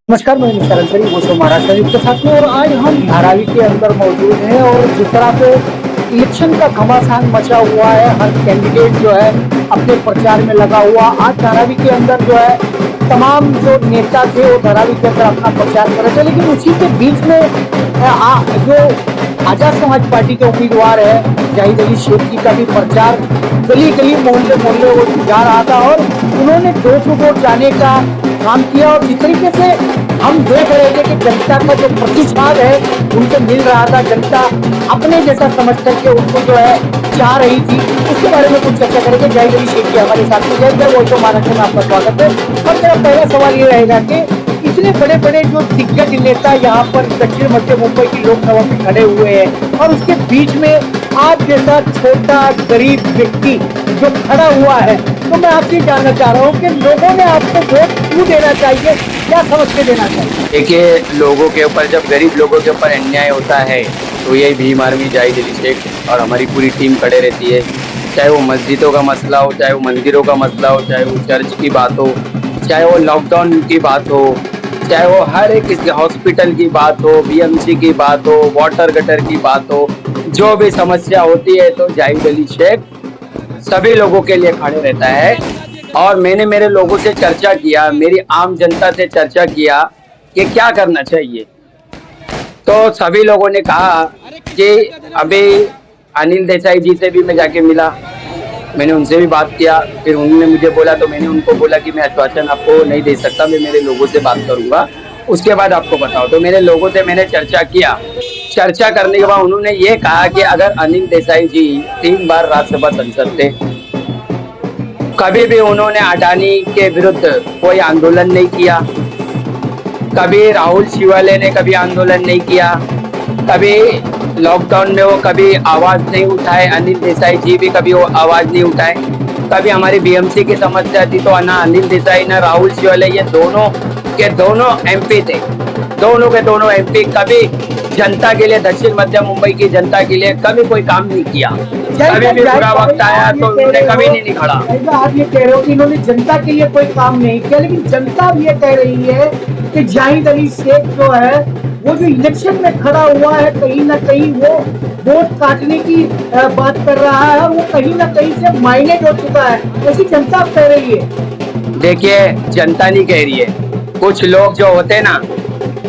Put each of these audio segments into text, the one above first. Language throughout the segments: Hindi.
नमस्कार, मैं निशा रंजन वो तो महाराष्ट्र के साथ में। और आज हम धारावी के अंदर मौजूद हैं और जिस तरह से इलेक्शन का घमासान मचा हुआ है, हर कैंडिडेट जो है अपने प्रचार में लगा हुआ। आज धारावी के अंदर जो है तमाम जो नेता थे वो धारावी के अंदर अपना प्रचार कर रहे थे, लेकिन उसी के बीच में जो आजाद समाज पार्टी के उम्मीदवार है जाहिद अली शेख जी का भी प्रचार गली गली मोहल्ले मोहल्ले वो जा रहा था और उन्होंने डोर टू डोर जाने का काम किया। और जिस तरीके से हम देख रहे थे कि जनता का जो प्रतिसाद है उनको मिल रहा था, जनता अपने जैसा समझ करके उनको जो है चाह रही थी, उसके बारे में कुछ चर्चा करेंगे। जाहिद अली शेख जी हमारे साथ में। जय वो तो महाराष्ट्र में आपका स्वागत है। और मेरा पहला सवाल ये रहेगा कि इतने बड़े बड़े जो दिग्गज नेता यहाँ पर दक्षिण मध्य मुंबई की लोकसभा में खड़े हुए हैं और उसके बीच में आप जैसा छोटा गरीब व्यक्ति जो खड़ा हुआ है, तो मैं आपसे जानना चाह रहा हूँ कि लोगों ने आपको वोट क्यों देना चाहिए, क्या समझ के देना चाहिए? देखिए, लोगों के ऊपर जब गरीब लोगों के ऊपर अन्याय होता है तो यही भीम आर्मी जाहिद अली शेख और हमारी पूरी टीम खड़े रहती है। चाहे वो मस्जिदों का मसला हो, चाहे वो मंदिरों का मसला हो, चाहे वो चर्च की बात हो, चाहे वो लॉकडाउन की बात हो, चाहे वो हर एक हॉस्पिटल की बात हो, बीएमसी की बात हो, वाटर गटर की बात हो, जो भी समस्या होती है तो जाहिद अली शेख सभी लोगों के लिए खड़े रहता है। और मैंने मेरे लोगों से चर्चा किया, मेरी आम जनता से चर्चा किया कि क्या करना चाहिए, तो सभी लोगों ने कहा कि अभी अनिल देसाई जी से भी मैं जाके मिला, मैंने उनसे भी बात किया। फिर उन्होंने मुझे बोला तो मैंने उनको बोला कि मैं आश्वासन आपको नहीं दे सकता, मैं मेरे लोगों से बात करूंगा, उसके बाद आपको बताओ। तो मेरे लोगों से मैंने चर्चा किया। चर्चा करने के बाद उन्होंने ये कहा कि अगर अनिल देसाई जी 3 बार राज्यसभा सांसद थे, कभी भी उन्होंने अडानी के विरुद्ध कोई आंदोलन नहीं किया, कभी राहुल शिवाले ने कभी आंदोलन नहीं किया, कभी लॉकडाउन में वो कभी आवाज नहीं उठाए, अनिल देसाई जी भी कभी वो आवाज नहीं उठाए। कभी हमारी बीएमसी की समस्या थी तो ना अनिल देसाई ना राहुल शिवाले, ये दोनों के दोनों एमपी थे, दोनों के दोनों एमपी कभी जनता के लिए, दक्षिण मध्य मुंबई की जनता के लिए कभी कोई काम नहीं किया। कभी भी बुरा वक्त आया तो उन्होंने कभी नहीं निखड़ा। आप ये कह रहे हो कि इन्होंने जनता के लिए कोई काम नहीं किया, लेकिन जनता भी ये कह रही है कि जाहिद अली शेख जो है वो जो इलेक्शन में खड़ा हुआ है, कहीं ना कहीं वो वोट काटने की बात कर रहा है और वो कहीं ना कहीं से माइनेट हो चुका है, ऐसी जनता कह रही है। देखिए, जनता नहीं कह रही है, कुछ लोग जो होते हैं ना,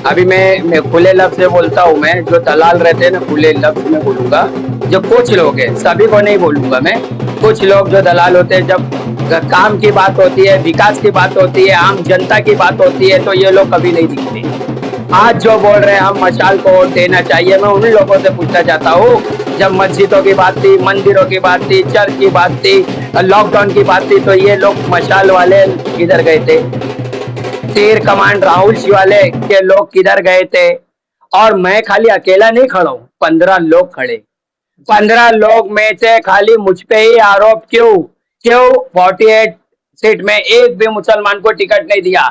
अभी मैं खुले लफ्ज से बोलता हूँ, मैं जो दलाल रहते हैं ना, खुले लफ्ज में बोलूंगा, जो कुछ लोग हैं, सभी को नहीं बोलूंगा मैं, कुछ लोग जो दलाल होते हैं, जब काम की बात होती है, विकास की बात होती है, आम जनता की बात होती है, तो ये लोग कभी नहीं दिखते। आज जो बोल रहे हैं हम मशाल को वोट देना चाहिए, मैं उन लोगों से पूछना चाहता हूँ, जब मस्जिदों की बात थी, मंदिरों की बात थी, चर्च की बात थी, लॉकडाउन की बात थी, तो ये लोग मशाल वाले किधर गए थे? तीर कमांड राहुल शिवाले के लोग किधर गए थे? और मैं खाली अकेला नहीं खड़ा हूँ, 15 लोग खड़े, 15 लोग में से खाली मुझ पे ही आरोप क्यों? 48 सीट में एक भी मुसलमान को टिकट नहीं दिया।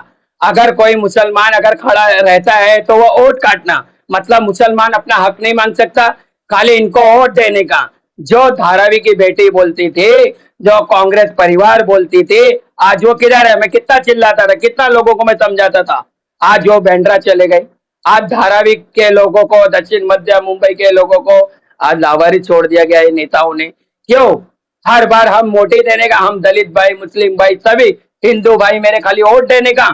अगर कोई मुसलमान अगर खड़ा रहता है तो वो वोट काटना, मतलब मुसलमान अपना हक नहीं मांग सकता, खाली इनको वोट देने का। जो धारावी की बेटी बोलती थी, जो कांग्रेस परिवार बोलती थी, आज वो किधर है? मैं कितना चिल्लाता था, कितना लोगों को मैं समझाता था, आज वो बैंड्रा चले गए। आज धारावी के लोगों को, दक्षिण मध्य मुंबई के लोगों को आज लावारिस छोड़ दिया गया है नेताओं ने। क्यों? हर बार हम मोटी देने का, हम दलित भाई, मुस्लिम भाई, सभी हिंदू भाई मेरे खाली वोट देने का,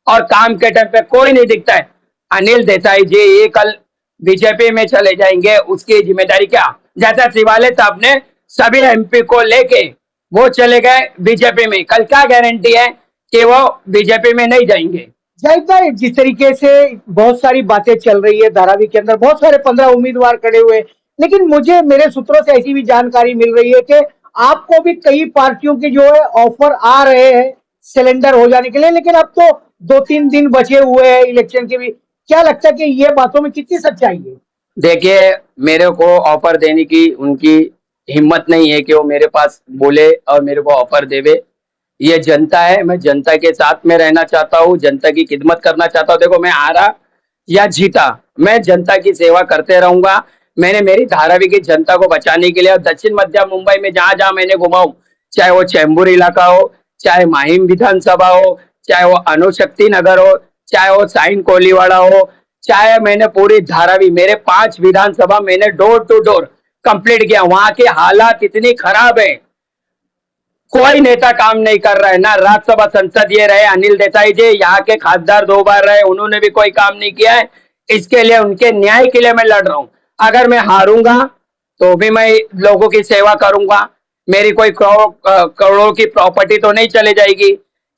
और काम के टाइम पे कोई नहीं दिखता है। अनिल देसाई जी ये कल बीजेपी में चले जाएंगे, उसकी जिम्मेदारी क्या? जैसा शिवाले साहब ने सभी एमपी को लेके वो चले गए बीजेपी में, कल क्या गारंटी है कि वो बीजेपी में नहीं जाएंगे? जाहिद भाई, जिस तरीके से बहुत सारी बातें चल रही है धारावी के अंदर, बहुत सारे 15 उम्मीदवार खड़े हुए, लेकिन मुझे मेरे सूत्रों से ऐसी भी जानकारी मिल रही है कि आपको भी कई पार्टियों के जो है ऑफर आ रहे हैं सिलेंडर हो जाने के लिए, लेकिन अब तो 2-3 दिन बचे हुए हैं इलेक्शन के भी। क्या लगता है कि ये बातों में कितनी सच्चाई है? देखिए, मेरे को ऑफर देने की उनकी हिम्मत नहीं है कि वो मेरे पास बोले और मेरे को ऑफर देवे। ये जनता है, मैं जनता के साथ में रहना चाहता हूँ, जनता की खिदमत करना चाहता हूँ। देखो, मैं हारा या जीता, मैं जनता की सेवा करते रहूंगा। मैंने मेरी धारावी की जनता को बचाने के लिए, और दक्षिण मध्य मुंबई में जहां जहां मैंने घुमाऊं, चाहे वो चैम्बूर इलाका हो, चाहे माहिम विधानसभा हो, चाहे वो अणुशक्ति नगर हो, चाहे वो साइन कोलीवाड़ा हो, चाहे मैंने पूरी धारावी, मेरे 5 विधानसभा मैंने डोर टू डोर कंप्लीट किया। वहां की हालात इतनी खराब है, कोई नेता काम नहीं कर रहा है। ना राज्यसभा संसद ये रहे अनिल देसाई जी, यहाँ के खासदार 2 बार रहे, उन्होंने भी कोई काम नहीं किया है। इसके लिए उनके न्याय के लिए मैं लड़ रहा हूँ। अगर मैं हारूंगा तो भी मैं लोगों की सेवा करूंगा, मेरी कोई करोड़ों की प्रॉपर्टी तो नहीं चले जाएगी।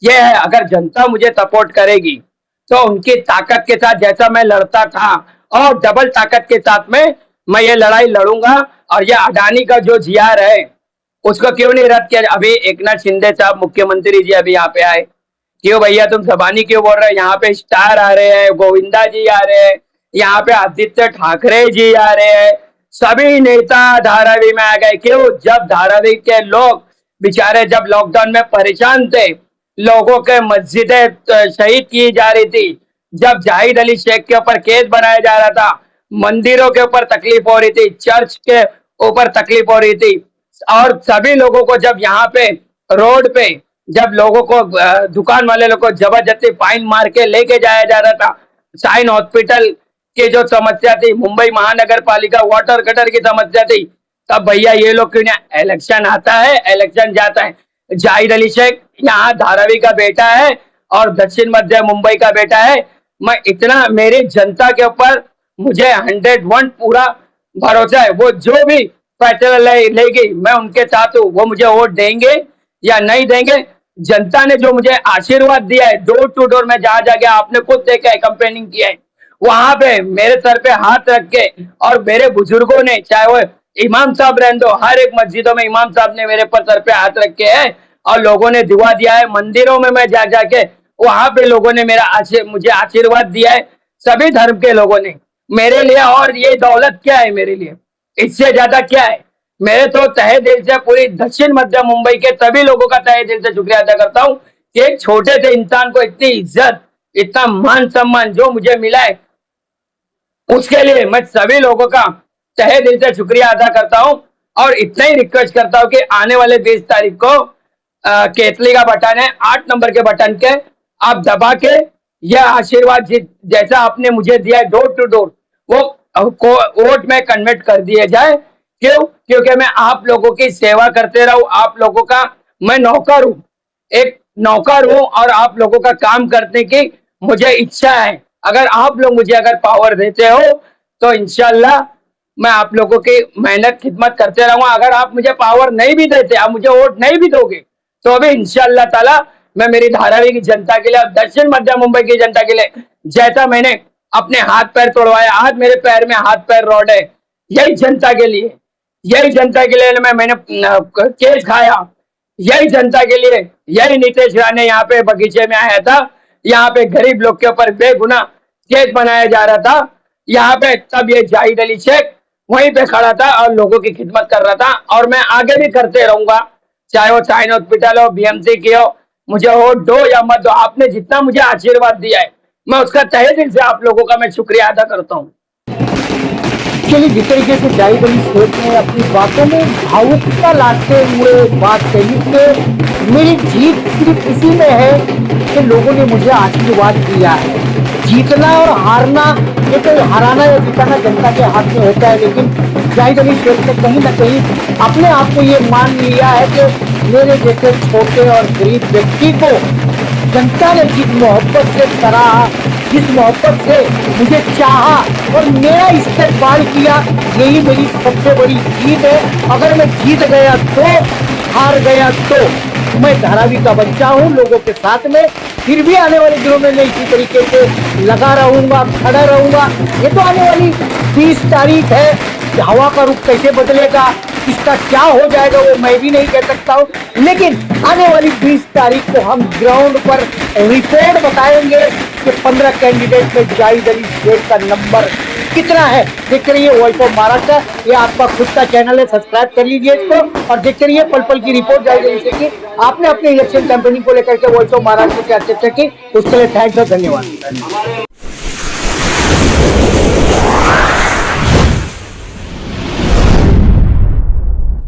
ये है, अगर जनता मुझे सपोर्ट करेगी तो उनकी ताकत के साथ जैसा मैं लड़ता था और डबल ताकत के साथ में मैं ये लड़ाई लड़ूंगा। और ये अडानी का जो जीआर है उसको क्यों नहीं रद्द किया? अभी एकनाथ शिंदे साहब मुख्यमंत्री जी अभी यहाँ पे आए, क्यों भैया तुम जबानी क्यों बोल रहे हो? यहाँ पे स्टार आ रहे हैं, गोविंदा जी आ रहे हैं, यहाँ पे आदित्य ठाकरे जी आ रहे हैं, सभी नेता धारावी में आ गए। क्यों? जब धारावी के लोग बेचारे जब लॉकडाउन में परेशान थे, लोगों के मस्जिदें शहीद की जा रही थी, जब जाहिद अली शेख के ऊपर केस बनाया जा रहा था, मंदिरों के ऊपर तकलीफ हो रही थी, चर्च के ऊपर तकलीफ हो रही थी, और सभी लोगों को जब यहाँ पे रोड पे जब लोगों को दुकान वाले लोगों को जबरदस्ती फाइन मार के लेके जाया जा रहा था, साइन हॉस्पिटल की जो समस्या थी, मुंबई महानगर पालिका वाटर गटर की समस्या थी, तब भैया ये लोग क्यों नहीं? इलेक्शन आता है, इलेक्शन जाता है। जाहिद अली शेख यहाँ धारावी का बेटा है और दक्षिण मध्य मुंबई का बेटा है। मैं इतना, मेरी जनता के ऊपर मुझे 101 पूरा भरोसा है। वो जो भी फैसला लेगी मैं उनके साथ हूँ। वो मुझे वोट देंगे या नहीं देंगे, जनता ने जो मुझे आशीर्वाद दिया है, डोर टू डोर में जहां जाके आपने खुद देखा है, कंपेनिंग किया है, वहां पे मेरे सर पे हाथ रख के, और मेरे बुजुर्गों ने, चाहे वो इमाम साहब रहने दो, हर एक मस्जिदों में इमाम साहब ने मेरे पर सर पे हाथ रखे है और लोगों ने दुआ दिया है। मंदिरों में मैं जा जाके वहां पे लोगों ने मुझे आशीर्वाद दिया है, सभी धर्म के लोगों ने मेरे लिए। और ये दौलत क्या है मेरे लिए? इससे ज्यादा क्या है? मेरे तो तहे दिल से पूरी दक्षिण मध्य मुंबई के सभी लोगों का तहे दिल से शुक्रिया अदा करता हूँ कि एक छोटे से इंसान को इतनी इज्जत, इतना मान सम्मान जो मुझे मिला है, उसके लिए मैं सभी लोगों का तहे दिल से शुक्रिया अदा करता हूँ। और इतना ही रिक्वेस्ट करता हूँ कि आने वाले 20 तारीख को केतली का बटन है, 8 नंबर के बटन के आप दबा के यह आशीर्वाद जैसा आपने मुझे दिया है डोर टू डोर, वो वोट में कन्वर्ट कर दिए जाए। क्यों? क्योंकि मैं आप लोगों की सेवा करते रहूं, आप लोगों का मैं नौकर हूं, एक नौकर हूं, और आप लोगों का काम करने की मुझे इच्छा है। अगर आप लोग मुझे अगर पावर देते हो तो इंशाल्लाह मैं आप लोगों की मेहनत खिदमत करते रहूंगा। अगर आप मुझे पावर नहीं भी देते, आप मुझे वोट नहीं भी दोगे, तो अभी इंशाल्लाह ताला मैं मेरी धारावी की जनता के लिए और दक्षिण मध्य मुंबई की जनता के लिए, जैसा मैंने अपने हाथ पैर तोड़वाया, आज मेरे पैर में हाथ पैर रोड है, यही जनता के लिए, यही जनता के लिए मैंने केस खाया, यही जनता के लिए, यही नीतीश राणे यहाँ पे बगीचे में आया था, यहाँ पे गरीब लोग के ऊपर बेगुनाह केस बनाया जा रहा था, यहाँ पे तब ये जाहिद अली शेख वहीं पे खड़ा था और लोगों की खिदमत कर रहा था। और मैं आगे भी करते रहूंगा, चाहे वो साइन हॉस्पिटल हो, बीएमसी की हो, मुझे वोट दो या मत दो, आपने जितना मुझे आशीर्वाद दिया है मैं उसका तहे दिल से आप लोगों का मैं शुक्रिया अदा करता हूँ। चलिए, जिस तरीके से जाहिद अली शेख ने अपनी बातों में भावुकता लाते हुए बात कही कि मेरी जीत सिर्फ इसी में है कि लोगों ने मुझे आशीर्वाद दिया है। जीतना और हारना, ये तो हराना या जिताना जनता के हाथ में होता है, लेकिन जाहिद अली शेख ने कहीं ना कहीं अपने आप को ये मान लिया है कि मेरे जैसे छोटे और गरीब व्यक्ति को जनता ने जिस मोहब्बत से सराहा, जिस मोहब्बत से मुझे चाहा और मेरा इस्तेमाल किया, यही मेरी सबसे बड़ी जीत है। अगर मैं जीत गया तो, हार गया तो, मैं धारावी का बच्चा हूँ लोगों के साथ में, फिर भी आने वाले दिनों में मैं इसी तरीके से लगा रहूंगा, खड़ा रहूंगा। ये तो आने वाली 20 तारीख है, हवा का रुख कैसे बदलेगा, इसका क्या हो जाएगा वो मैं भी नहीं कह सकता हूँ, लेकिन आने वाली 20 तारीख को हम ग्राउंड पर रिपोर्ट बताएंगे कि 15 कैंडिडेट में जाहिद अली शेख का नंबर कितना है। देखते रहिए वॉइस ऑफ महाराष्ट्र, ये आपका खुद का चैनल है, सब्सक्राइब कर लीजिए इसको और देखते रहिए पल पल की रिपोर्ट जाहिद अली शेख की। आपने अपने इलेक्शन कैंपेनिंग को लेकर के वॉइस ऑफ महाराष्ट्र से चर्चा की, उसके लिए थैंक्स और धन्यवाद।